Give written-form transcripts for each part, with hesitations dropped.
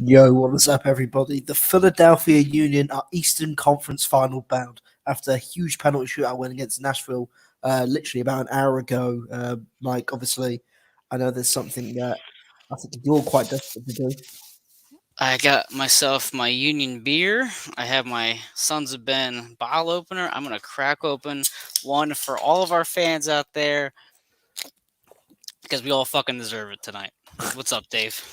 Yo, what's up, everybody? The Philadelphia Union are Eastern Conference final bound after a huge penalty shootout win against Nashville literally about an hour ago. Mike, obviously, I know there's something that I think you're quite desperate to do. I got myself my Union beer. I have my Sons of Ben bottle opener. I'm gonna crack open one for all of our fans out there because we all fucking deserve it tonight. What's up, Dave?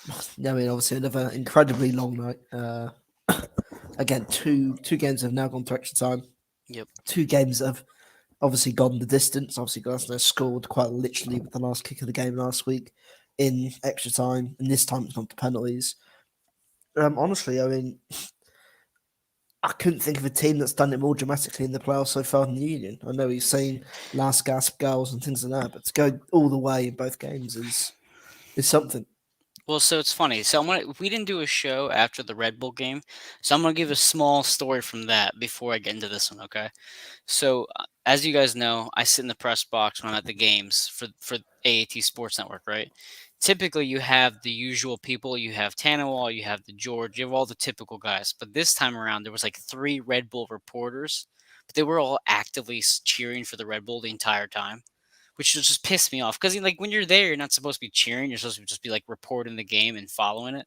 I mean, obviously, another incredibly long night. Again, two games have now gone to extra time. Yep. Two games have obviously gone the distance. Obviously, Glasgow scored quite literally with the last kick of the game last week in extra time, and this time it's gone to penalties. Honestly, I mean, I couldn't think of a team that's done it more dramatically in the playoffs so far in the Union. I know he's seen last gasp goals and things like that, but to go all the way in both games is something. Well, so it's funny. So we didn't do a show after the Red Bull game, so I'm gonna give a small story from that before I get into this one. Okay. So, as you guys know, I sit in the press box when I'm at the games for AAT Sports Network, right? Typically, you have the usual people. You have Tanawal, you have the George, you have all the typical guys. But this time around, there was like three Red Bull reporters, but they were all actively cheering for the Red Bull the entire time, which just pissed me off. Because like when you're there, you're not supposed to be cheering. You're supposed to just be like reporting the game and following it.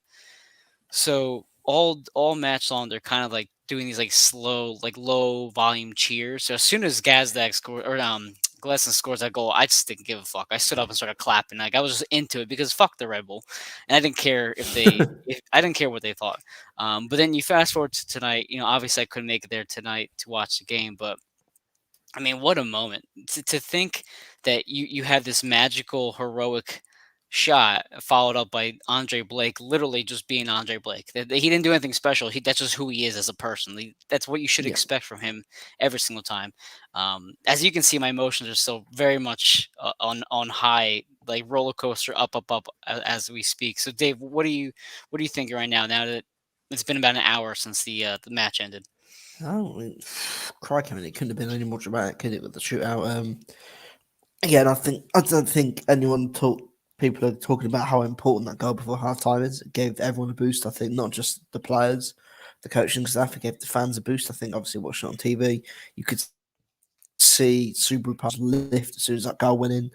So all match long, they're kind of like doing these like slow, like low volume cheers. So as soon as Gazdag scored or Glesson scores that goal, I just didn't give a fuck. I stood up and started clapping. Like I was just into it because fuck the Red Bull, and I didn't care if I didn't care what they thought. But then you fast forward to tonight. Obviously I couldn't make it there tonight to watch the game, but I mean, what a moment to think that you have this magical, heroic shot followed up by Andre Blake, literally just being Andre Blake. That he didn't do anything special. That's just who he is as a person. That's what you should Yeah. expect from him every single time. As you can see, my emotions are still very much on high, like roller coaster, up, as we speak. So, Dave, what do you think right now? Now that it's been about an hour since the match ended. Oh, crikey! I mean, it couldn't have been any more dramatic, could it, with the shootout? Again, I don't think people are talking about how important that goal before halftime is. It gave everyone a boost. I think not just the players, the coaching staff. It gave the fans a boost. I think obviously watching it on TV, you could see Subaru Pubs lift as soon as that goal went in.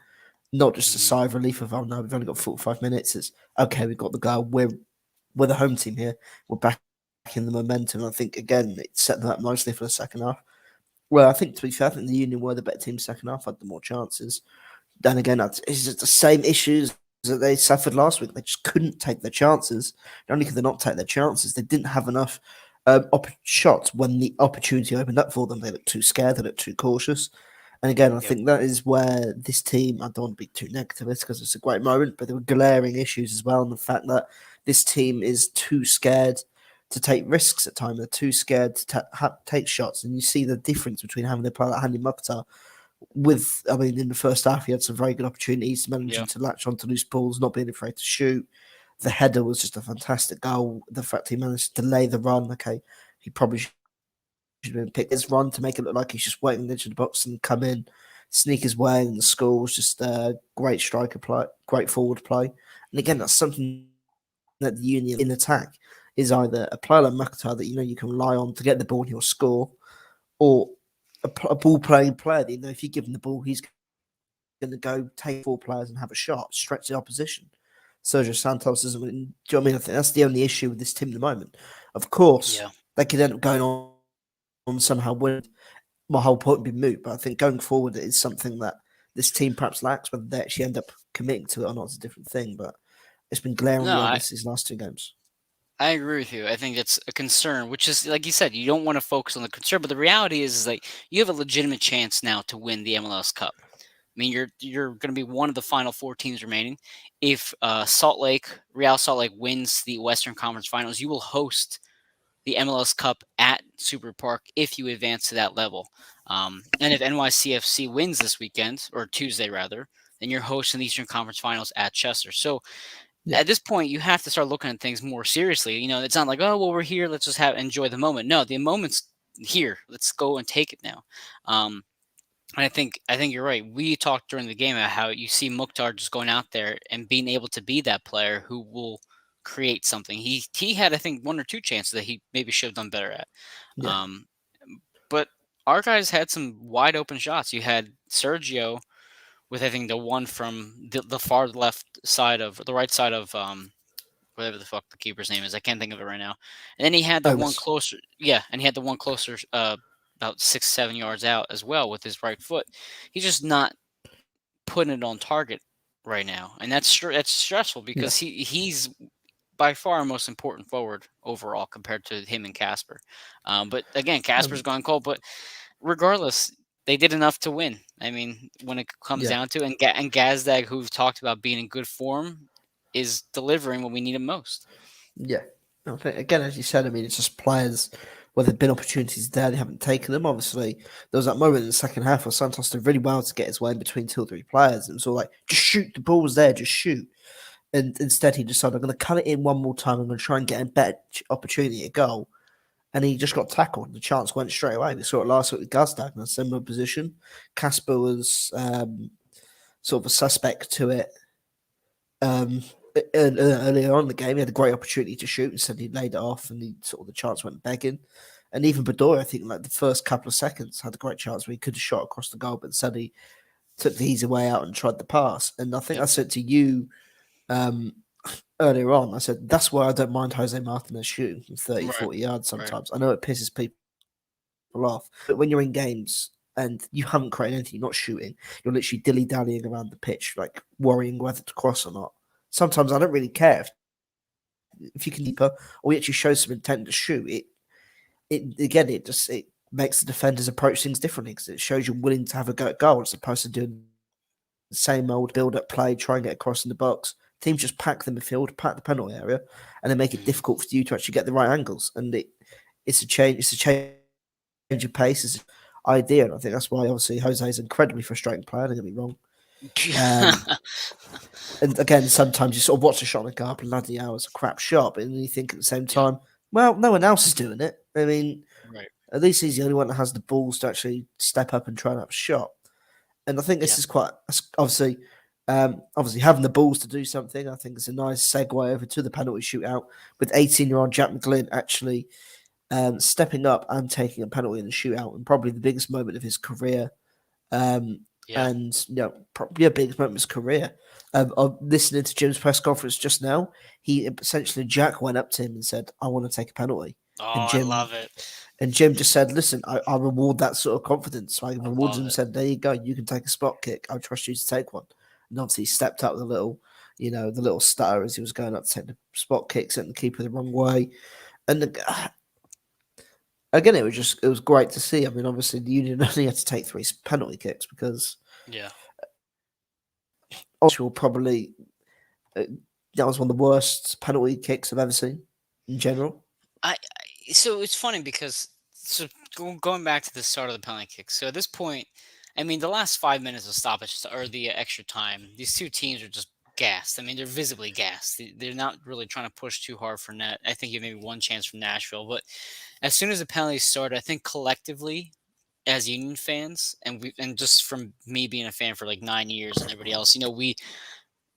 Not just a Mhm. sigh of relief of, oh no, we've only got 45 minutes. It's okay, we've got the goal. We're the home team here. We're back in the momentum. I think again it set them up nicely for the second half. Well, I think to be fair, I think the Union were the better team second half, had the more chances. Then again, it's just the same issues that they suffered last week. They just couldn't take their chances. Not only could they not take their chances, they didn't have enough shots when the opportunity opened up for them. They looked too scared, they looked too cautious. And again, I Yep. think that is where this team, I don't want to be too negativist because it's a great moment, but there were glaring issues as well. And the fact that this team is too scared to take risks at times. They're too scared to take shots. And you see the difference between having a player like Handy Mukhtar I mean, in the first half, he had some very good opportunities, managing Yep. to latch onto loose balls, not being afraid to shoot. The header was just a fantastic goal. The fact he managed to delay the run, okay, he probably should have been picked his run to make it look like he's just waiting on the edge of the box and come in, sneak his way in. The score was just great striker play, great forward play. And again, that's something that the Union in attack is either a player like Makata that you know you can rely on to get the ball and he'll score, or a ball playing player that you know if you give him the ball, he's going to go take four players and have a shot, stretch the opposition. Sergio Santos doesn't. Do you know what I mean? I think that's the only issue with this team at the moment. Of course, Yeah. they could end up going on somehow win. My whole point would be moot, but I think going forward it is something that this team perhaps lacks. Whether they actually end up committing to it or not is a different thing. But it's been No, glaringly I obvious these last two games. I agree with you. I think it's a concern, which is like you said, you don't want to focus on the concern, but the reality is like you have a legitimate chance now to win the MLS Cup. I mean, you're going to be one of the final four teams remaining. If Real Salt Lake wins the Western Conference Finals, you will host the MLS Cup at Super Park if you advance to that level. And if NYCFC wins this weekend or Tuesday rather, then you're hosting the Eastern Conference Finals at Chester. So Yeah, at this point you have to start looking at things more seriously. It's not like, oh well, we're here, let's just have enjoy the moment. No, the moment's here. Let's go and take it now. And I think you're right. We talked during the game about how you see Mukhtar just going out there and being able to be that player who will create something. He had, I think, one or two chances that he maybe should have done better at. Yeah. Um, but our guys had some wide open shots. You had Sergio with, I think, the one from the far left side of the right side of whatever the fuck the keeper's name is. I can't think of it right now. And then he had the one Otis. closer. Yeah, and he had the one closer, about 6, 7 yards out as well with his right foot. He's just not putting it on target right now, and that's stressful Yeah. because he's by far our most important forward overall compared to him and Casper. But again, Casper's Um, gone cold. But regardless, they did enough to win. I mean, when it comes yeah. down to it, and Gazdag, who've talked about being in good form, is delivering when we need him most. Yeah. I think, again, as you said, I mean, it's just players where there've been opportunities there, they haven't taken them. Obviously, there was that moment in the second half where Santos did really well to get his way in between two or three players. It was all like, just shoot, the ball's there, just shoot. And instead, he decided, I'm going to cut it in one more time. I'm going to try and get a better opportunity at goal. And he just got tackled. The chance went straight away. We saw it last week with Gazdag in a similar position. Casper was sort of a suspect to it. Earlier on in the game, he had a great opportunity to shoot. Instead, he laid it off, and the chance went begging. And even Bedoya, I think, like the first couple of seconds, had a great chance where he could have shot across the goal, but instead he took the easy way out and tried the pass. And I think Yep. I said to you earlier on, I said that's why I don't mind Jose Martinez shooting from 30, Right. 40 yards Right. sometimes. I know it pisses people off, but when you're in games and you haven't created anything, you're not shooting, you're literally dilly-dallying around the pitch, like worrying whether to cross or not. Sometimes I don't really care if you can deeper or you actually show some intent to shoot. It makes the defenders approach things differently because it shows you're willing to have a go at goal as opposed to doing the same old build-up play, try and get across in the box. Teams just pack the midfield, pack the penalty area, and then make it Mhm. difficult for you to actually get the right angles. And it's a change. It's a change of pace. It's an idea, and I think that's why obviously Jose is an incredibly frustrating player. Don't get me wrong. And again, sometimes you sort of watch a shot and go, bloody hell, it's a crap shot. But then you think at the same Yep. time, well, no one else is doing it. I mean, Right. at least he's the only one that has the balls to actually step up and try and have a shot. And I think this Yeah. is quite obviously having the balls to do something. I think it's a nice segue over to the penalty shootout with 18-year-old Jack McGlynn actually stepping up and taking a penalty in the shootout, and probably the biggest moment of his career. Yeah. And probably a biggest moment of his career. Of listening to Jim's press conference just now, Jack went up to him and said, "I want to take a penalty," Oh, and I love it. Jim just said, "Listen, I reward that sort of confidence." So I I rewarded love him and it. said, "There you go. You can take a spot kick. I trust you to take one." And obviously, he stepped up with a little, the little stutter as he was going up to take the spot kick, sent the keeper the wrong way. And again, it was great to see. I mean, obviously, the Union only had to take 3 penalty kicks because Yeah. Arsenal probably that was one of the worst penalty kicks I've ever seen in general. So it's funny because going back to the start of the penalty kick. So at this point, I mean, the last 5 minutes of stoppage or the extra time, these two teams are just gassed. I mean, they're visibly gassed. They're not really trying to push too hard for net. I think you have maybe one chance from Nashville, but as soon as the penalties started, I think collectively as Union fans, and just from me being a fan for like 9 years and everybody else,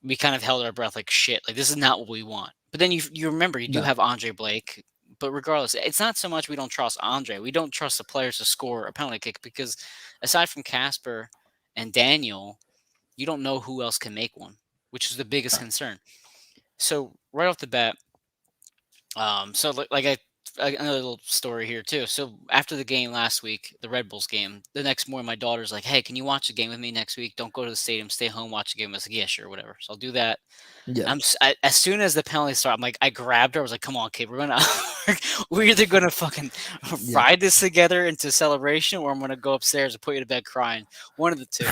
we kind of held our breath like shit. Like this is not what we want. But then you remember you do No, have Andre Blake. But regardless, it's not so much we don't trust Andre. We don't trust the players to score a penalty kick because aside from Casper and Daniel, you don't know who else can make one, which is the biggest concern. So right off the bat, another little story here too. So after the game last week, the Red Bulls game, the next morning my daughter's like, "Hey, can you watch the game with me next week? Don't go to the stadium, stay home, watch the game." I was like, "Yeah, sure, whatever." So I'll do that. yeah, As soon as the penalty started, I'm like, I grabbed her. I was like, "Come on, kid, we're gonna, we're either gonna fucking yeah, ride this together into celebration, or I'm gonna go upstairs and put you to bed crying. One of the two."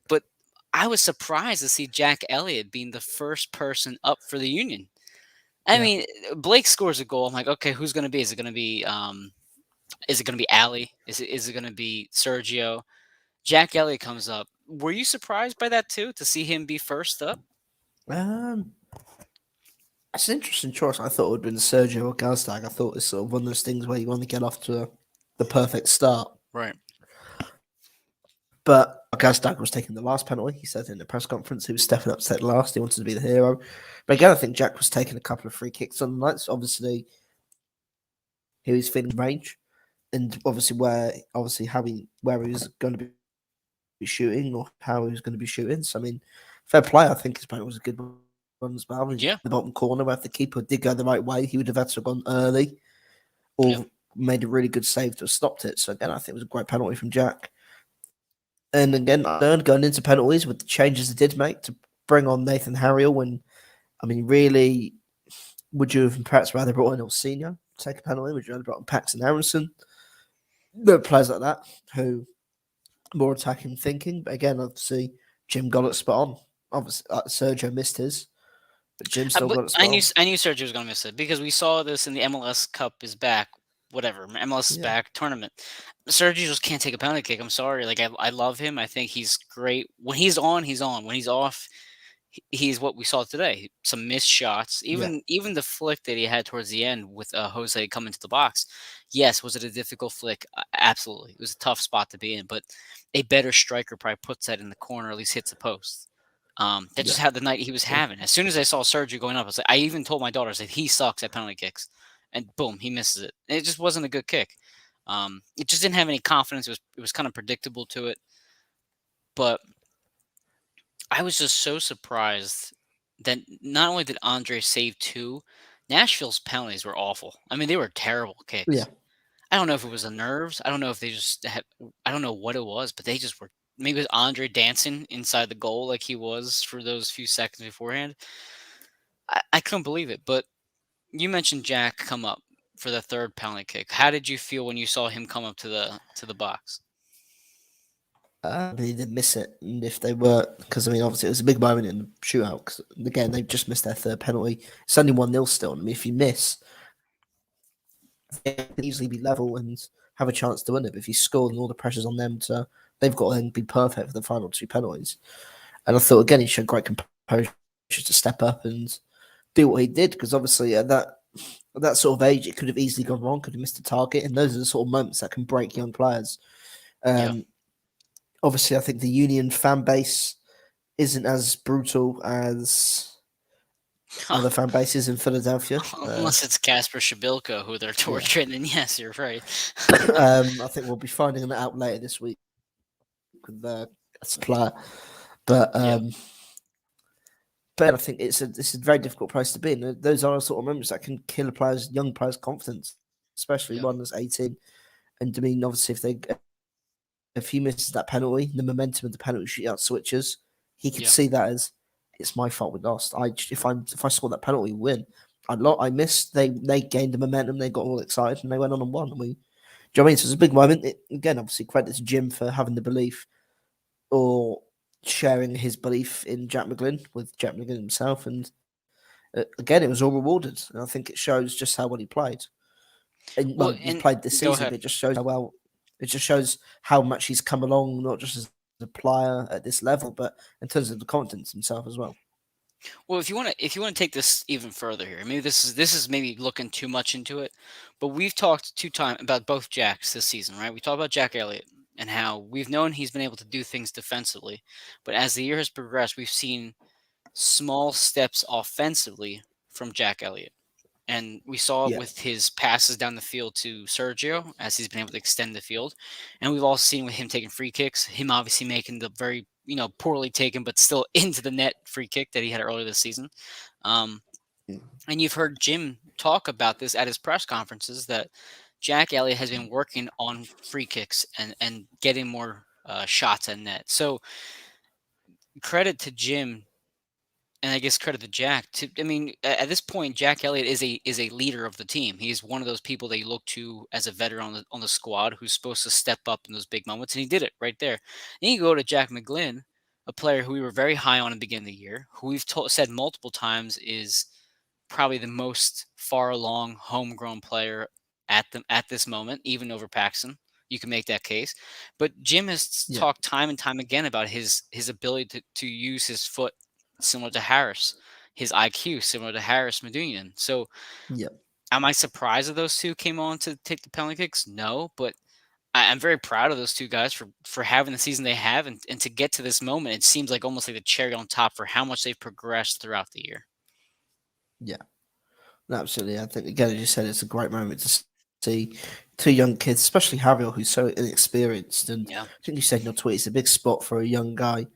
But I was surprised to see Jack Elliott being the first person up for the Union. I yeah. mean, Blake scores a goal. I'm like, okay, who's gonna be? Is it gonna be Ali? Is it gonna be Sergio? Jack Elliott comes up. Were you surprised by that too? To see him be first up? Um, it's an interesting choice. I thought it would have been Sergio or Gazdag. I thought it's sort of one of those things where you want to get off to the perfect start. Right. But Like as Doug was taking the last penalty, he said in the press conference he was stepping up to take the last. He wanted to be the hero. But again, I think Jack was taking a couple of free kicks on the night. So obviously, he was feeling range, and obviously how he where he was going to be shooting or how he was going to be shooting. So I mean, fair play. I think his penalty was a good one as well. I mean, Yeah, the bottom corner where if the keeper did go the right way, he would have had to have gone early yeah. or made a really good save to have stopped it. So again, I think it was a great penalty from Jack. And again, I learned going into penalties with the changes they did make to bring on Nathan Harriel. When I mean, really, would you have perhaps rather brought in Senior to take a penalty? Would you rather brought in Paxton Aronson? There are players like that who more attacking thinking. But again, obviously, Jim got it spot on. Obviously, Sergio missed his, but Jim still But got it spot on. I knew Sergio was going to miss it because we saw this in the MLS Cup is back, whatever MLS is Yeah, back tournament. Sergio just can't take a penalty kick. I'm sorry, like I love him. I think he's great. When he's on, he's on. When he's off, he's what we saw today. Some missed shots. yeah, Even the flick that he had towards the end with Jose coming to the box. Yes, was it a difficult flick? Absolutely, it was a tough spot to be in. But a better striker probably puts that in the corner, or at least hits the post. That yeah. just had the night he was having. As soon as I saw Sergio going up, I even told my daughter, I said, he sucks at penalty kicks. And boom, he misses it. It just wasn't a good kick. It just didn't have any confidence. It was kind of predictable to it. But I was just so surprised that not only did Andre save two, Nashville's penalties were awful. I mean, they were terrible Yeah. kicks. I don't know if it was the nerves. I don't know if they just had, I don't know what it was, but they just were. Maybe it was Andre dancing inside the goal like he was for those few seconds beforehand. I couldn't believe it. But you mentioned Jack come up for the third penalty kick. How did you feel when you saw him come up to the box? They didn't miss it, and if they were, because I mean, obviously it was a big moment in the shootout. Because again, they just missed their third penalty. It's only 1-0 still. I mean, if you miss, they can easily be level and have a chance to win it. But if you score, and all the pressure's on them they've got to then be perfect for the final two penalties. And I thought again, he showed great composure to step up and do what he did. Because obviously at that sort of age, it could have easily gone wrong. Could have missed a target, and those are the sort of moments that can break young players. Yeah. Um, Obviously, I think the Union fan base isn't as brutal as other fan bases in Philadelphia. Unless it's Casper Shabilko who they're Yeah, torturing, then yes, you're right. I think we'll be finding that out later this week with the supplier. But Yeah, but I think it's a very difficult place to be, and those are the sort of moments that can kill a young player's confidence, especially yeah, one that's 18. And I mean, obviously, if he misses that penalty, the momentum of the penalty shootout switches. He could yeah. see that as it's my fault we lost. If I scored that penalty, we win. I missed. They gained the momentum. They got all excited and they went on and won. And do you know what I mean? So it's a big moment. Again, obviously, credit to Jim for having the belief or sharing his belief in Jack McGlynn with Jack McGlynn himself. And again, it was all rewarded. And I think it shows just how well he played. And Well, well, he's and played this go season, ahead. but it just shows how well. It just shows how much he's come along, not just as a player at this level, but in terms of the confidence himself as well. Well, if you want to take this even further here, maybe this is maybe looking too much into it, but we've talked two times about both Jacks this season, right? We talked about Jack Elliott and how we've known he's been able to do things defensively, but as the year has progressed, we've seen small steps offensively from Jack Elliott. And we saw it Yeah, with his passes down the field to Sergio as he's been able to extend the field. And we've also seen with him taking free kicks, him obviously making the very, poorly taken, but still into the net free kick that he had earlier this season. Um, and you've heard Jim talk about this at his press conferences that Jack Elliott has been working on free kicks and getting more shots at net. So credit to Jim and I guess credit to Jack. I mean, at this point, Jack Elliott is a leader of the team. He's one of those people that you look to as a veteran on the squad who's supposed to step up in those big moments, and he did it right there. Then you go to Jack McGlynn, a player who we were very high on at the beginning of the year, who we've said multiple times is probably the most far along homegrown player at this moment, even over Paxson. You can make that case, but Jim has yeah, talked time and time again about his ability to use his foot similar to Harris, his IQ similar to Harris Medunian. So yeah, am I surprised that those two came on to take the penalty kicks? No, but I'm very proud of those two guys for having the season they have, and to get to this moment, it seems like almost like the cherry on top for how much they've progressed throughout the year. Yeah, no, absolutely. I think again, as you said, it's a great moment to see two young kids, especially Harriel, who's so inexperienced. And Yeah. I think you said in your tweet, it's a big spot for a young guy.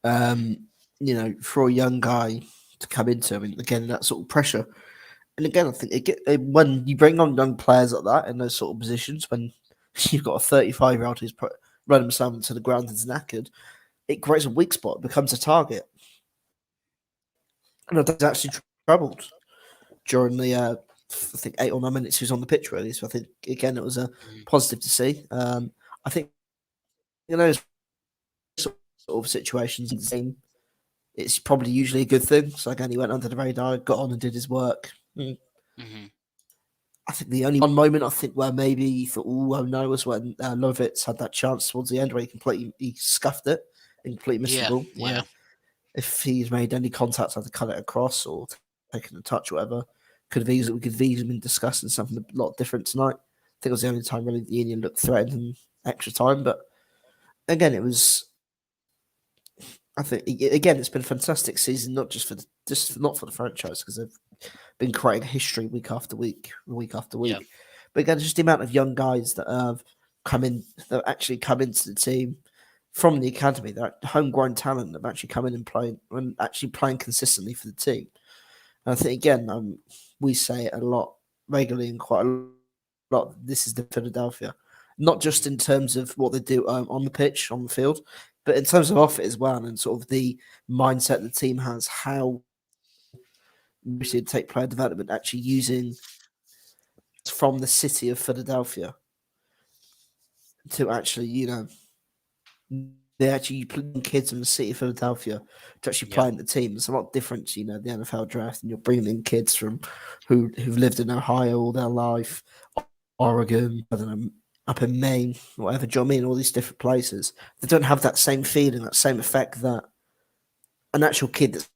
Mhm. For a young guy to come into. I mean, again, that sort of pressure. And again, I think when you bring on young players like that in those sort of positions, when you've got a 35-year-old who's run himself into the ground and is knackered, it creates a weak spot, becomes a target. And I think he's actually troubled during the, I think, 8 or 9 minutes he was on the pitch, really. So I think, again, it was a Mhm. positive to see. I think, those sort of situations in the team, it's probably usually a good thing. So again, he went under the radar, got on and did his work. Mhm. I think the only one moment I think where maybe he thought, "Oh no," was when Lovitz had that chance towards the end where he scuffed it and completely missed the Yeah. ball. Yeah. Where if he's made any contact, either cut it across or taken a touch, or whatever, we could have easily been discussing something a lot different tonight. I think it was the only time really the Union looked threatened in extra time. But again, it was. I think again, it's been a fantastic season, not just for not for the franchise because they've been creating history week after Yeah. week. But again, just the amount of young guys that have that actually come into the team from the academy, that homegrown talent that have actually come in and actually playing consistently for the team. And I think again, we say it a lot regularly and quite a lot. This is the Philadelphia, not just Mhm. in terms of what they do on the pitch, on the field, but in terms of off it as well, and sort of the mindset the team has, how we should take player development, actually using from the city of Philadelphia to actually, they actually put kids from the city of Philadelphia to actually Yeah. play in the team. It's a lot different, the NFL draft, and you're bringing in kids from who've lived in Ohio all their life, Oregon, I don't know, up in Maine, whatever. Do you know what I mean? All these different places. They don't have that same feeling, that same effect that an actual kid that's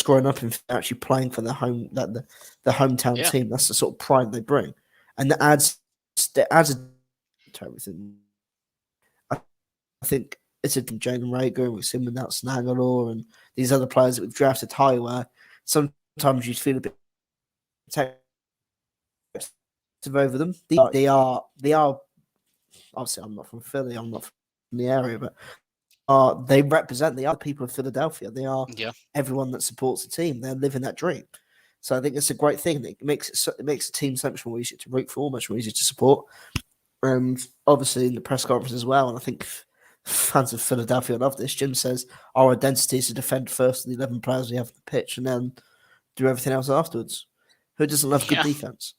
growing up and actually playing for the hometown Yeah. team. That's the sort of pride they bring, and that adds to everything. I think it's a Jalen Rager, and we've seen without Snagalaw and these other players that we've drafted high, where sometimes you feel a bit protective over them. They are obviously I'm not from Philly, I'm not from the area, but they are the people of Philadelphia. They are Yeah. everyone that supports the team. They're living that dream. So I think it's a great thing. It makes the team so much more easier to root for, much more easier to support. And obviously in the press conference as well. And I think fans of Philadelphia love this. Jim says our identity is to defend first the 11 players we have on the pitch and then do everything else afterwards. Who doesn't love good Yeah. defense?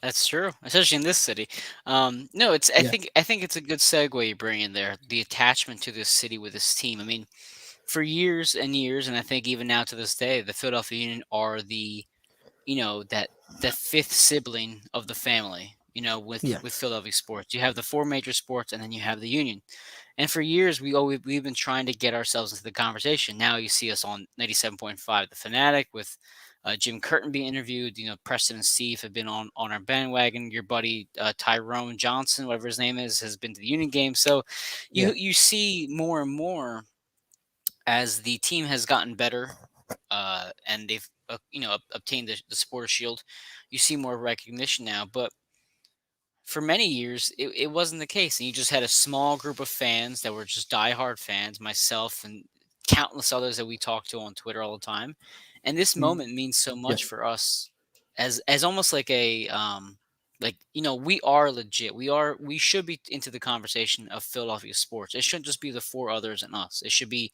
That's true, especially in this city. No, it's. I Yeah, think. I think it's a good segue you bring in there. The attachment to this city with this team. I mean, for years and years, and I think even now to this day, the Philadelphia Union are that the fifth sibling of the family. yeah, With Philadelphia sports, you have the four major sports, and then you have the Union. And for years, we've been trying to get ourselves into the conversation. Now you see us on 97.5, The Fanatic, with Jim Curtin being interviewed. Preston and Steve have been on our bandwagon. Your buddy Tyrone Johnson, whatever his name is, has been to the Union game. So yeah, you see more and more as the team has gotten better, and they've obtained the Supporter Shield. You see more recognition now, but for many years, it wasn't the case. And you just had a small group of fans that were just diehard fans, myself and countless others that we talk to on Twitter all the time. And this mm, moment means so yeah, much for us as almost like we are legit. We should be into the conversation of Philadelphia sports. It shouldn't just be the four others and us. It should be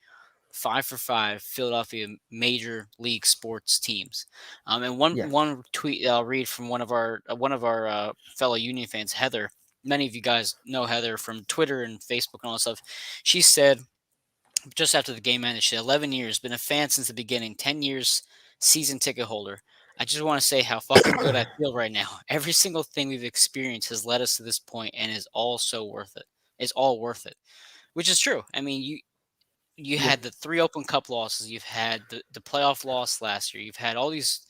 5 for 5 Philadelphia major league sports teams. And one yeah, one tweet I'll read from one of our fellow Union fans, Heather. Many of you guys know Heather from Twitter and Facebook and all that stuff. She said just after the game ended, she had 11 years, been a fan since the beginning, 10 years season ticket holder. I just want to say how fucking good I feel right now. Every single thing we've experienced has led us to this point and is all so worth it. It's all worth it, which is true. I mean, you yeah, had the three Open Cup losses. You've had the playoff loss last year. You've had all these.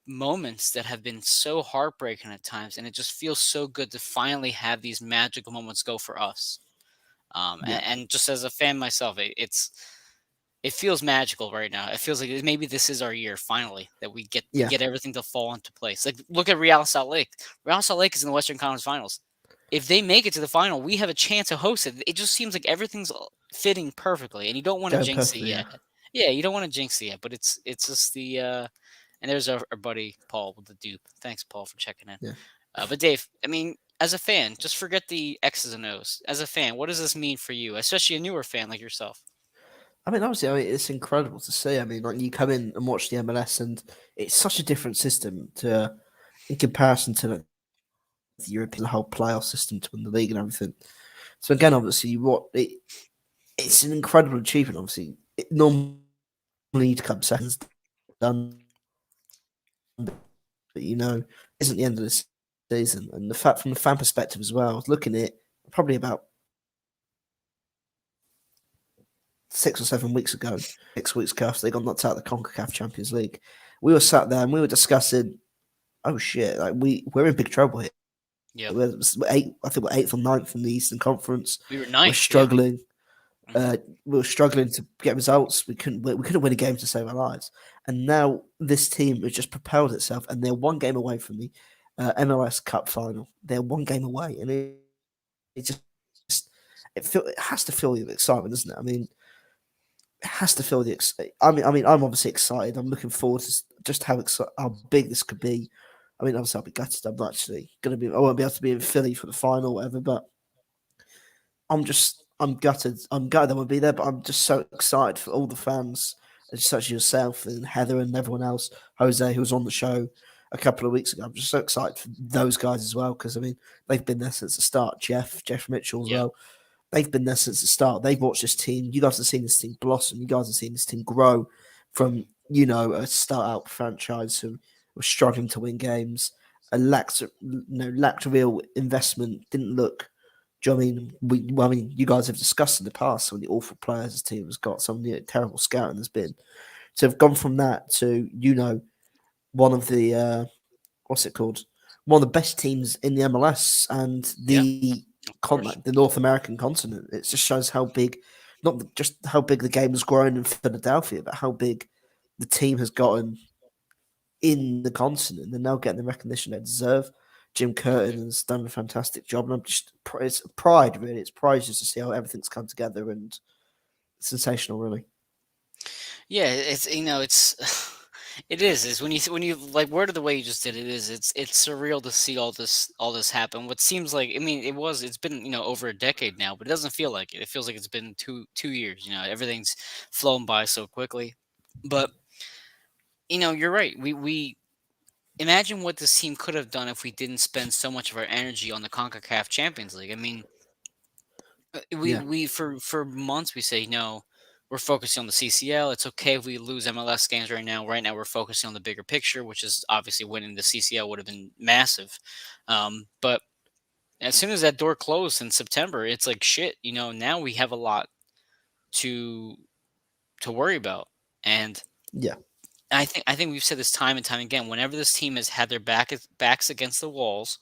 moments that have been so heartbreaking at times, and it just feels so good to finally have these magical moments go for us. Yeah, And just as a fan myself, it feels magical right now. It feels like maybe this is our year finally that we yeah, get everything to fall into place. Like look at Real Salt Lake. Real Salt Lake is in the Western Conference Finals. If they make it to the final, we have a chance to host it. It just seems like everything's fitting perfectly, and you don't want to going jinx it perfectly. yet. Yeah, Yeah, you don't want to jinx it yet, but it's just the and there's our buddy Paul with the dupe. Thanks, Paul, for checking in. yeah. But Dave, I mean, as a fan, just forget the X's and O's. As a fan, what does this mean for you, especially a newer fan like yourself? I mean, obviously, it's incredible to see. I mean, like you come in and watch the MLS, and it's such a different system to in comparison to like, the European the whole playoff system to win the league and everything. So again, obviously, it's an incredible achievement. Obviously, it normally to come seconds done, but isn't the end of the season. And the fact from the fan perspective as well, I was looking at it probably about 6 or 7 weeks ago, 6 weeks ago after they got knocked out of the CONCACAF Champions League. We were sat there and we were discussing, oh shit, like we're in big trouble here. Yep, We're I think we're eighth or ninth in the Eastern Conference. we were We're ninth. Yeah. struggling. Hmm. We were struggling to get results. We couldn't win a game to save our lives. And now this team has just propelled itself, and they're one game away from the MLS Cup final. They're one game away, and it just it has to fill you with excitement, doesn't it? I mean, it has to fill the. I mean, I'm obviously excited. I'm looking forward to just how big this could be. I mean, obviously, I'll be gutted. I'm not actually going to be. I won't be able to be in Philly for the final, or whatever. But I'm gutted. I'm gutted I won't be there, but I'm just so excited for all the fans, such as yourself and Heather and everyone else, Jose, who was on the show a couple of weeks ago. I'm just so excited for those guys as well because I mean they've been there since the start. Jeff Mitchell as Yep. well. They've been there since the start. They've watched this team. You guys have seen this team blossom. You guys have seen this team grow from a start out franchise who were struggling to win games, lacked real investment, didn't look. Do you know what I mean? I mean, you guys have discussed in the past some of the awful players this team has got, some of the terrible scouting there's been. So have gone from that to one of the what's it called? One of the best teams in the MLS and Yeah. the Of course. the North American continent. It just shows how big, not just how big the game has grown in Philadelphia, but how big the team has gotten in the continent. They're now getting the recognition they deserve. Jim Curtin has done a fantastic job, and I'm just it's pride really. It's pride just to see how everything's come together and sensational, really. Yeah, it's it's it is. Is when you like word of the way you just did it is it's surreal to see all this happen. What seems like I mean it's been over a decade now, but it doesn't feel like it. It feels like it's been two years. Everything's flown by so quickly. But you're right. We imagine what this team could have done if we didn't spend so much of our energy on the Concacaf Champions League. I mean, we Yeah, we for months we say no, we're focusing on the CCL. It's okay if we lose MLS games right now. Right now we're focusing on the bigger picture, which is obviously winning the CCL would have been massive. But as soon as that door closed in September, it's like shit. Now we have a lot to worry about, and yeah, I think we've said this time and time again. Whenever this team has had their backs against the walls,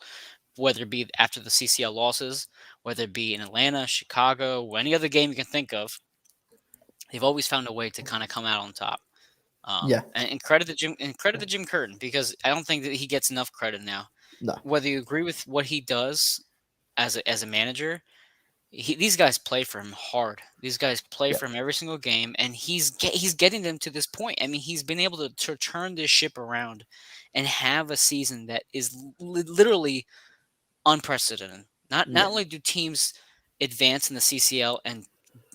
whether it be after the CCL losses, whether it be in Atlanta, Chicago, or any other game you can think of, they've always found a way to kind of come out on top. yeah. And credit to Jim Curtin because I don't think that he gets enough credit now. No, Whether you agree with what he does as a manager, these guys play for him hard. These guys play yeah, for him every single game, and he's getting them to this point. I mean, he's been able to turn this ship around and have a season that is literally unprecedented. Not yeah, only do teams advance in the CCL and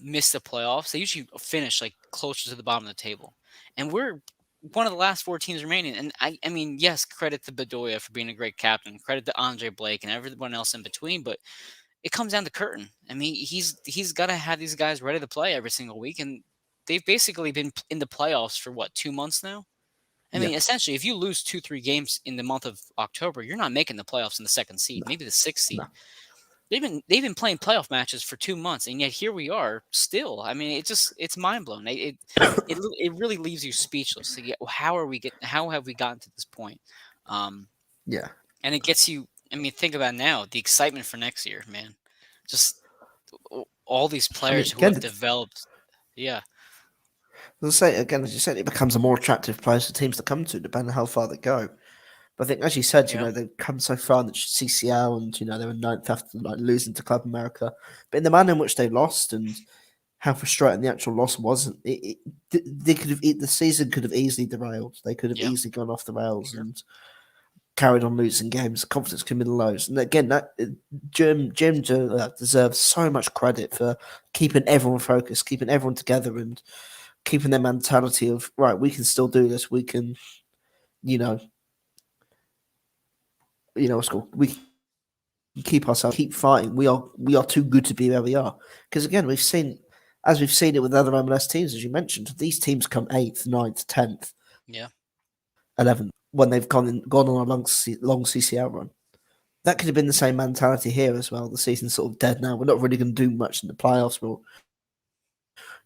miss the playoffs, they usually finish like closer to the bottom of the table. And we're one of the last four teams remaining. And I mean, yes, credit to Bedoya for being a great captain, credit to Andre Blake and everyone else in between, but it comes down to Curtin. I mean, he's got to have these guys ready to play every single week, and they've basically been in the playoffs for what 2 months now. I yeah. mean, essentially, if you lose 2, 3 games in the month of October, you're not making the playoffs in the second seed, No, maybe the sixth no. seed. they've been playing playoff matches for 2 months, and yet here we are still. I mean, it's mind blowing. It really leaves you speechless. Like, yeah, how have we gotten to this point? Um, Yeah. and it gets you. I mean, think about now the excitement for next year, man. Just all these I mean, players who have again, developed. Yeah, as I say, again, as you said, it becomes a more attractive place for teams to come to, depending on how far they go. But I think, as you said, yeah, they've come so far in the CCL, and they were ninth after like losing to Club America. But in the manner in which they lost and how frustrating the actual loss was, they could have the season could have easily derailed. They could have yeah, easily gone off the rails sure, and carried on losing games. Confidence could have been lows. And again, that Jim deserves so much credit for keeping everyone focused, keeping everyone together, and keeping their mentality of right. We can still do this. We can, you know, what's called. We can keep ourselves, keep fighting. We are too good to be where we are. Because again, we've seen it with other MLS teams, as you mentioned. These teams come eighth, 9th, 10th, yeah, 11th when they've gone on a long CCL run. That could have been the same mentality here as well. The season's sort of dead now. We're not really going to do much in the playoffs. We'll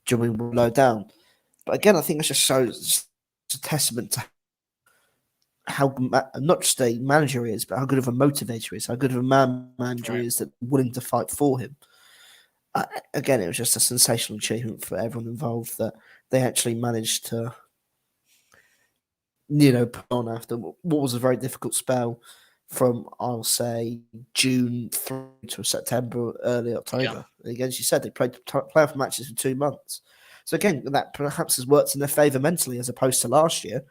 low down. But again, I think it just shows it's a testament to how not just a manager he is, but how good of a motivator he is, how good of a manager right, he is that willing to fight for him. Again, it was just a sensational achievement for everyone involved that they actually managed to, put on after what was a very difficult spell from, I'll say, June through to September, early yeah, October. Again, as you said, they played playoff matches for 2 months. So again, that perhaps has worked in their favour mentally as opposed to last year,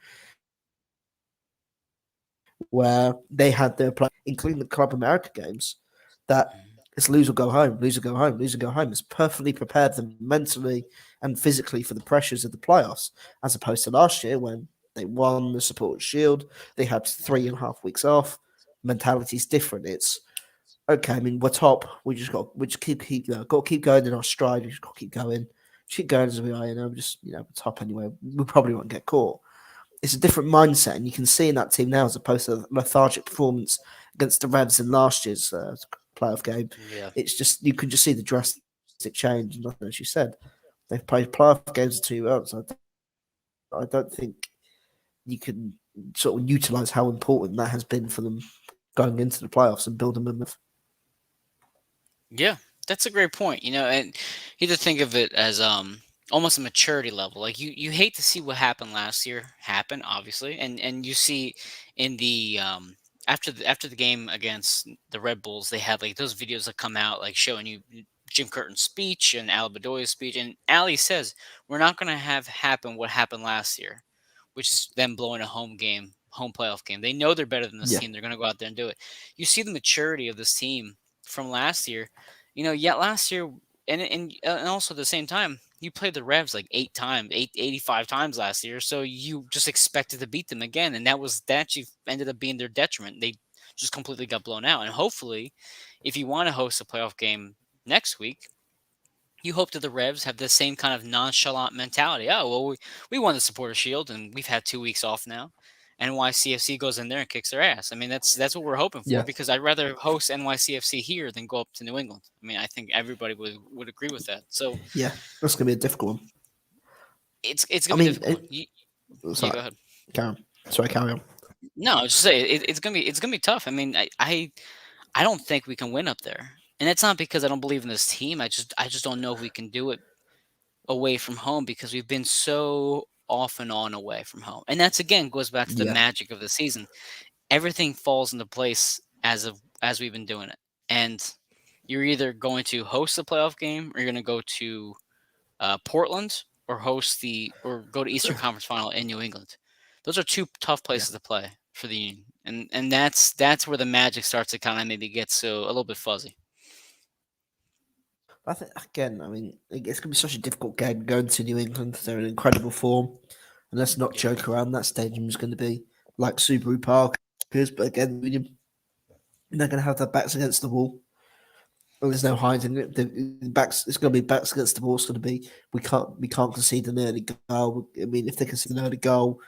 where they had their play, including the Club America games, that mhm, it's lose or go home, lose or go home, lose or go home. It's perfectly prepared them mentally and physically for the pressures of the playoffs, as opposed to last year when they won the Support Shield, they had 3.5 weeks off. Mentality's different. It's okay. I mean, we're top. We just got to keep going in our stride. We just got to keep going. Just keep going as we are. Just we're top anyway. We probably won't get caught. It's a different mindset, and you can see in that team now as opposed to the lethargic performance against the Revs in last year's playoff game. yeah, It's just you can just see the drastic change. And as you said, they've played playoff games in 2 months. I don't think you can sort of utilize how important that has been for them going into the playoffs and building them. yeah. That's a great point. And you have to think of it as almost a maturity level. Like you hate to see what happened last year happen, obviously, and you see in the after the game against the Red Bulls, they had like those videos that come out like showing you Jim Curtin's speech and Al Bedoya's speech, and Ali says we're not going to have happen what happened last year, which is them blowing a home playoff game. They know they're better than this Yeah, team. They're going to go out there and do it. You see the maturity of this team from last year. Yet last year, and also at the same time, you played the Revs like 85 times last year. So you just expected to beat them again, and that actually ended up being their detriment. They just completely got blown out. And hopefully, if you want to host a playoff game next week, you hope that the Revs have the same kind of nonchalant mentality. Oh, well, we won the Supporter Shield and we've had 2 weeks off now. NYCFC goes in there and kicks their ass. I mean, that's what we're hoping for yeah, because I'd rather host NYCFC here than go up to New England. I mean, I think everybody would agree with that. So yeah. That's gonna be a difficult one. it's I gonna be a mean, difficult one. Yeah, sorry, go ahead. Carry on. Sorry, carry on. No, I was just say it's gonna be tough. I mean, I don't think we can win up there, and it's not because I don't believe in this team. I just don't know if we can do it away from home because we've been so off and on away from home. And that's again goes back to the Yeah, magic of the season. Everything falls into place as we've been doing it. And you're either going to host the playoff game or you're going to go to Portland or go to Eastern Conference Final in New England. Those are two tough yeah. places to play for the Union. And that's where the magic starts to kind of maybe get so a little bit fuzzy. I think again, I mean, it's going to be such a difficult game going to New England. They're in incredible form, and let's not Yeah. joke around. That stadium is going to be like Subaru Park is, but again, they're going to have their backs against the wall. Well, there's no hiding it. The backs, it's going to be backs against the wall. It's going to be we can't concede an early goal. I mean, if they concede an early goal,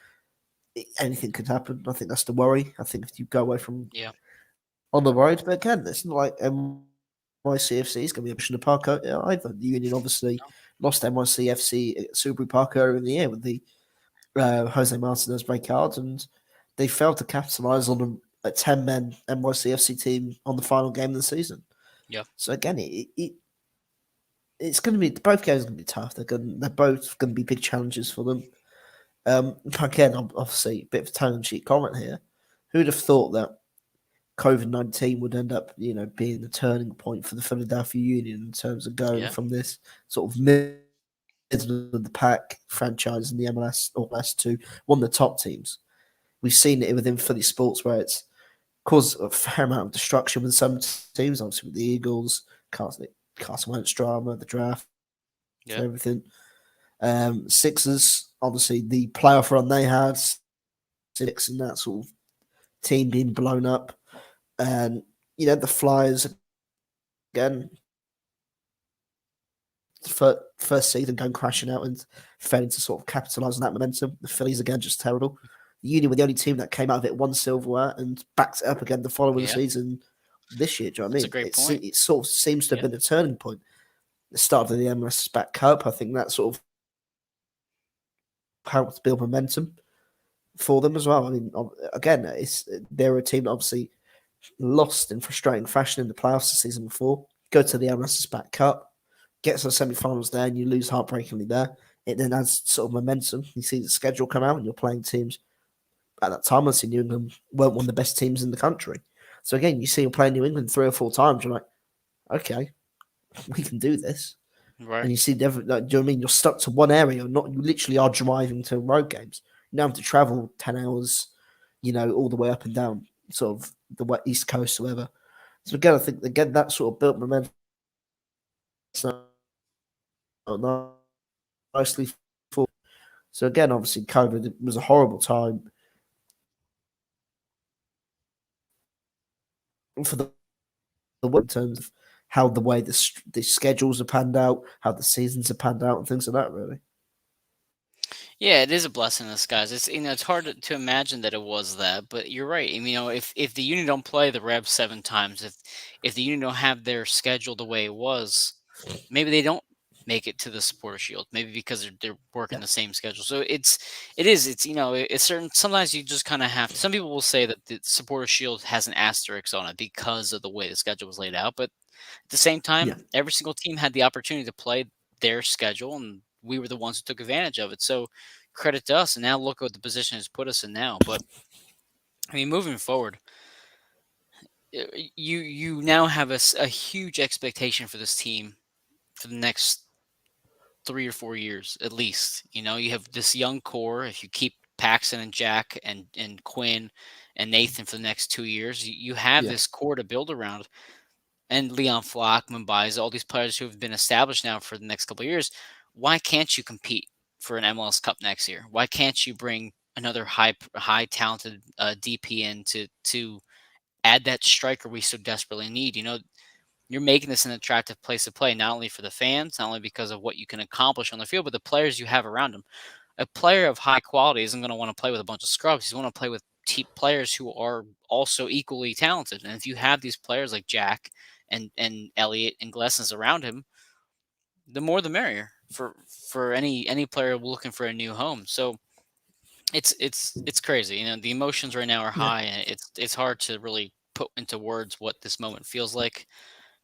anything could happen. I think that's the worry. I think if you go away from Yeah. on the road, but again, it's not like NYCFC is going to be a push in the park either. The Union obviously lost NYCFC at Sudbury Park earlier in the year with the Jose Martinez red card, and they failed to capitalise on a 10-man NYCFC team on the final game of the season. Yeah. So again, it's going to be both games are going to be tough. They're both going to be big challenges for them. Again, obviously, a bit of a tongue-in-cheek comment here. Who'd have thought that COVID-19 would end up, being the turning point for the Philadelphia Union in terms of going Yeah. from this sort of middle of the pack franchise in the MLS or less to one of the top teams. We've seen it within Philly sports where it's caused a fair amount of destruction with some teams, obviously with the Eagles, Carson Wentz drama, the draft, Yeah. and everything. Sixers, obviously the playoff run they had, six and that sort of team being blown up. And, the Flyers, again, first season going crashing out and failing to sort of capitalise on that momentum. The Phillies, again, just terrible. The Union were the only team that came out of it, won silverware, and backed it up again the following Yeah. season this year. Do you know what I That's a mean? great point. It sort of seems to have Yeah. been a turning point. The start of the MLS back Cup, I think that sort of helped build momentum for them as well. I mean, again, they're a team that obviously lost in frustrating fashion in the playoffs the season before. Go to the MLS back Cup, get to the semi-finals there, and you lose heartbreakingly there. It then adds sort of momentum. You see the schedule come out, and you're playing teams at that time. Obviously, New England weren't one of the best teams in the country. So again, you see you're playing New England 3 or 4 times. You're like, okay, we can do this. Right. And you see, do you know what I mean? You're stuck to one area. You literally are driving to road games. You don't have to travel 10 hours, all the way up and down, sort of the East Coast, or whatever. So again, I think that sort of built momentum nicely for. So again, obviously, COVID was a horrible time for the world in terms of how the way the schedules are panned out, how the seasons are panned out, and things like that. Really, Yeah, it is a blessing in disguise. It's hard to imagine that it was that, but you're right. I mean, if the Union don't play the Revs 7 times, if the Union don't have their schedule the way it was, maybe they don't make it to the Supporter Shield. Maybe because they're working yeah, the same schedule. So it's certain. Sometimes you just kind of have. Some people will say that the Supporter Shield has an asterisk on it because of the way the schedule was laid out, but at the same yeah, time, every single team had the opportunity to play their schedule, and we were the ones who took advantage of it. So credit to us. And now look what the position has put us in now. But I mean, moving forward, you now have a huge expectation for this team for the next 3 or 4 years at least. You have this young core. If you keep Paxton and Jack and Quinn and Nathan for the next 2 years, you have yeah, this core to build around. And Leon Flock, Mumbai, all these players who have been established now for the next couple of years, why can't you compete for an MLS Cup next year? Why can't you bring another high talented DP in to add that striker we so desperately need? You're making this an attractive place to play, not only for the fans, not only because of what you can accomplish on the field, but the players you have around them. A player of high quality isn't going to want to play with a bunch of scrubs. He's going to play with players who are also equally talented. And if you have these players like Jack and Elliott and Glessons around him, the more the merrier for any player looking for a new home. So it's crazy. The emotions right now are yeah, high, and it's hard to really put into words what this moment feels like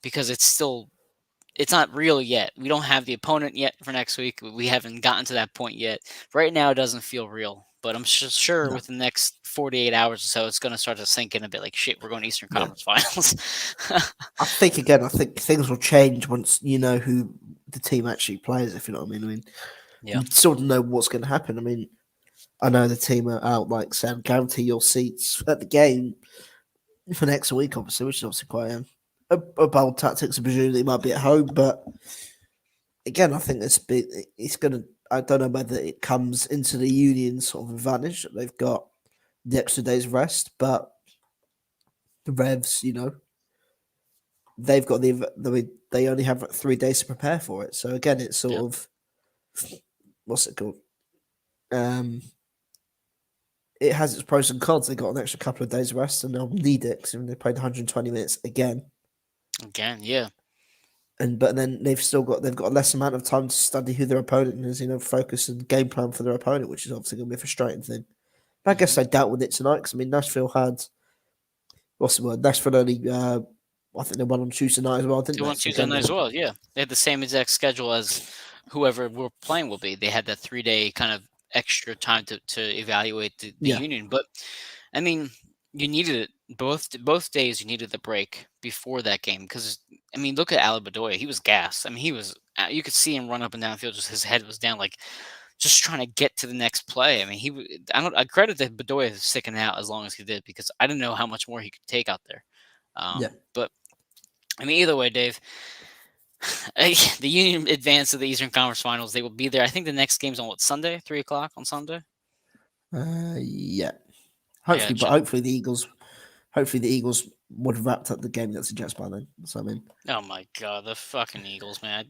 because it's not real yet. We don't have the opponent yet for next week. We haven't gotten to that point yet. Right now, it doesn't feel real, but I'm sure no, within the next 48 hours or so, it's going to start to sink in a bit. Like shit, we're going to Eastern yeah. Conference Finals. I think things will change once you know who the team actually plays. If you know what I mean. I mean, Yeah, you sort of know what's going to happen. I mean, I know the team are out like saying guarantee your seats at the game for next week, obviously, which is obviously quite a bold tactic to presume they might be at home. But again, I think it's going to. I don't know whether it comes into the Union sort of advantage that they've got the extra day's rest, but the Revs, they've got they only have 3 days to prepare for it. So again, it's yeah, sort of what's it called? Um, it has its pros and cons. They got an extra couple of days rest, and they'll need it because they played 120 minutes again. again, yeah. and but then they've got a less amount of time to study who their opponent is, focus and game plan for their opponent, which is obviously going to be a frustrating thing. But I guess Hmm. they dealt with it tonight because Nashville had what's the word? Nashville only, I think they won on Tuesday night as well, didn't They they? won So Tuesday again, night as well. Yeah, they had the same exact schedule as whoever we're playing will be. They had that 3 day kind of extra time to evaluate the yeah, union. But I mean, you needed it both days. You needed the break before that game because I mean, look at Ali Bedoya. He was gassed. I mean, he was. You could see him run up and down the field. Just his head was down, like just trying to get to the next play. I mean, I don't. I credit that Bedoya sticking out as long as he did because I didn't know how much more he could take out there. yeah. But I mean, either way, Dave. The Union advanced to the Eastern Conference Finals. They will be there. I think the next game's on what, Sunday, 3 o'clock on Sunday. Yeah. I gotta Hopefully, but check. hopefully the Eagles would have wrapped up the game against the Jets by then. So Oh my god, the fucking Eagles, man!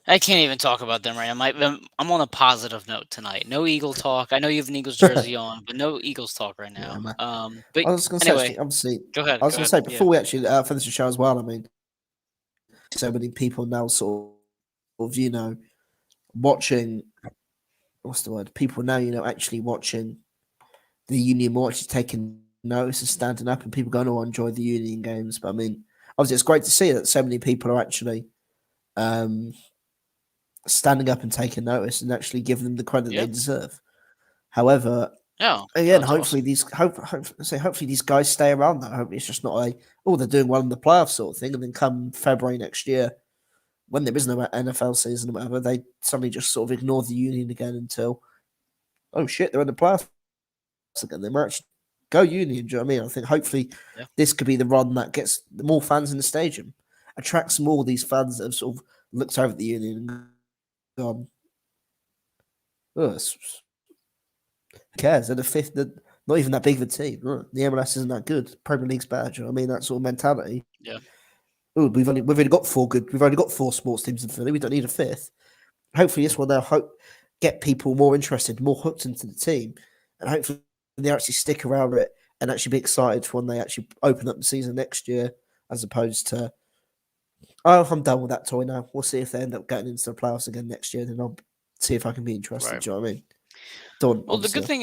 I can't even talk about them right now. I'm on a positive note tonight. No Eagle talk. I know you have an Eagles jersey on, but no Eagles talk right yeah, now. man. But I was going to say anyway, actually, obviously, go ahead. I was Go going to ahead. say Yeah. before we actually finish the show as well. So many people now of watching. What's the word? People now actually watching the Union more, actually taking notice and standing up, and people going to enjoy the Union games. But obviously, it's great to see that so many people are actually um, standing up and taking notice and actually giving them the credit they Yeah. deserve. However, Oh, again, that's awesome. hopefully these guys stay around. Though hopefully it's just not they're doing well in the playoffs sort of thing, and then come February next year when there is no NFL season or whatever, they suddenly just sort of ignore the Union again until oh shit, they're in the playoffs again. They might actually go Union. Do you know what I mean? I think hopefully Yeah. this could be the run that gets more fans in the stadium, attracts more of these fans that have sort of looked over at the Union and gone, oh, who cares? They're the fifth, not even that big of a team. The MLS isn't that good. Premier League's better. Do you know what I mean? That sort of mentality. Yeah. Oh, we've only got four sports teams in Philly. We don't need a fifth. Hopefully, this will now get people more interested, more hooked into the team, and hopefully they actually stick around it and actually be excited for when they actually open up the season next year, as opposed to oh, I'm done with that toy now. We'll see if they end up getting into the playoffs again next year. Then I'll see if I can be interested. Right. Do you know what I mean? Don't Well, the good obviously. thing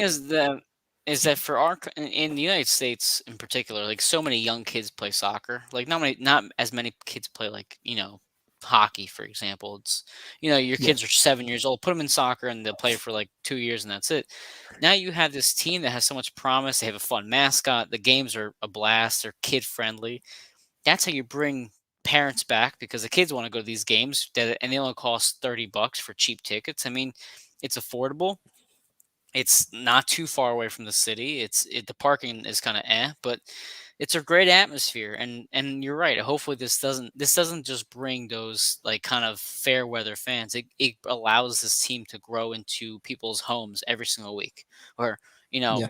is that for in the United States in particular, like so many young kids play soccer. Like not as many kids play like hockey, for example. It's your Yeah, kids are 7 years old, put them in soccer and they'll play for like 2 years and that's it. Now you have this team that has so much promise. They have a fun mascot. The games are a blast. They're kid friendly. That's how you bring parents back because the kids want to go to these games and they only cost $30 for cheap tickets. I mean, it's affordable, it's not too far away from the city. The parking is kind of but it's a great atmosphere. And you're right. Hopefully this doesn't just bring those like kind of fair weather fans. It allows this team to grow into people's homes every single week. Or you know, yeah,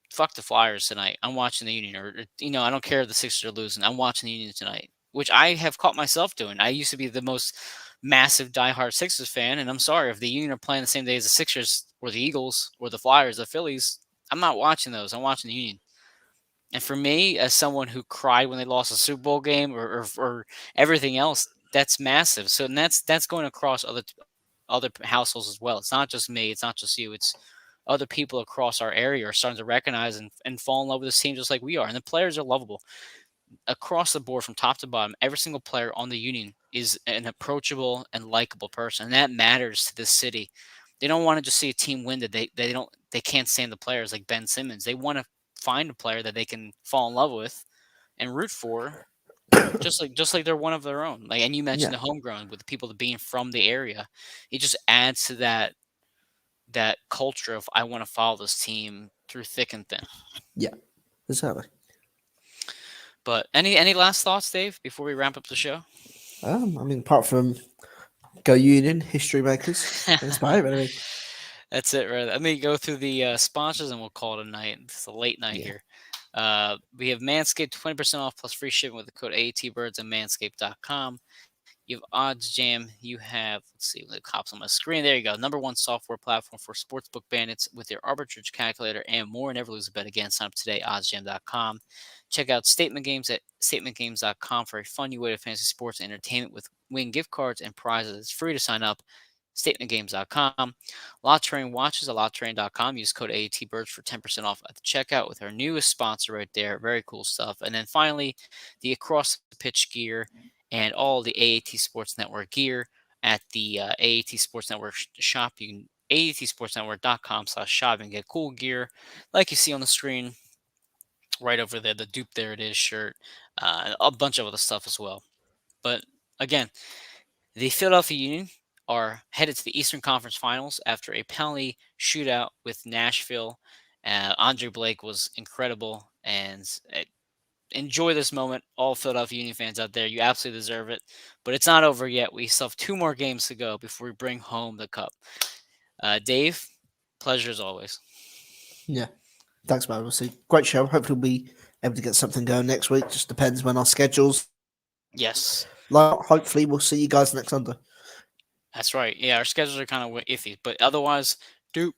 fuck the Flyers tonight. I'm watching the Union. Or I don't care if the Sixers are losing. I'm watching the Union tonight, which I have caught myself doing. I used to be the most massive diehard Sixers fan, and I'm sorry if the Union are playing the same day as the Sixers or the Eagles or the Flyers, the Phillies. I'm not watching those. I'm watching the Union. And for me, as someone who cried when they lost a Super Bowl game or everything else, that's massive. So and that's going across other households as well. It's not just me. It's not just you. It's other people across our area are starting to recognize and fall in love with this team just like we are. And the players are lovable across the board from top to bottom. Every single player on the Union is an approachable and likable person. And that matters to this city. They don't want to just see a team win that they can't stand the players like Ben Simmons. They want to find a player that they can fall in love with and root for just like they're one of their own. Like and you mentioned yeah, the homegrown with the people that being from the area. It just adds to that culture of I want to follow this team through thick and thin. yeah. Exactly. But any last thoughts, Dave, before we wrap up the show? Apart from go Union, history makers, that's about it. Really. That's it, right? Let me go through the sponsors and we'll call it a night. It's a late night Yeah, here. We have Manscaped 20% off plus free shipping with the code ATBirds at manscaped.com. You have Odds Jam. You have, let's see, the cops on my screen. There you go. #1 software platform for sportsbook bandits with their arbitrage calculator and more. Never lose a bet again. Sign up today, oddsjam.com. Check out Statement Games at statementgames.com for a fun new way to fantasy sports and entertainment with win gift cards and prizes. It's free to sign up. Statementgames.com. Lot Train watches at lottrain.com. Use code AATBirds for 10% off at the checkout with our newest sponsor right there. Very cool stuff. And then finally, the Across the Pitch gear and all the AAT Sports Network gear at the AAT Sports Network shop. You can AATSportsNetwork.com/shop and get cool gear like you see on the screen right over there. The Dupe There It Is shirt, a bunch of other stuff as well. But again, the Philadelphia Union are headed to the Eastern Conference Finals after a penalty shootout with Nashville. Andre Blake was incredible, and enjoy this moment, all Philadelphia Union fans out there. You absolutely deserve it. But it's not over yet. We still have 2 more games to go before we bring home the cup. Dave, pleasure as always. Yeah. Thanks, man. We'll see. Great show. Hopefully, we'll be able to get something going next week. Just depends when our schedules. Yes. Hopefully, we'll see you guys next Sunday. That's right. Yeah, our schedules are kind of iffy. But otherwise, dude.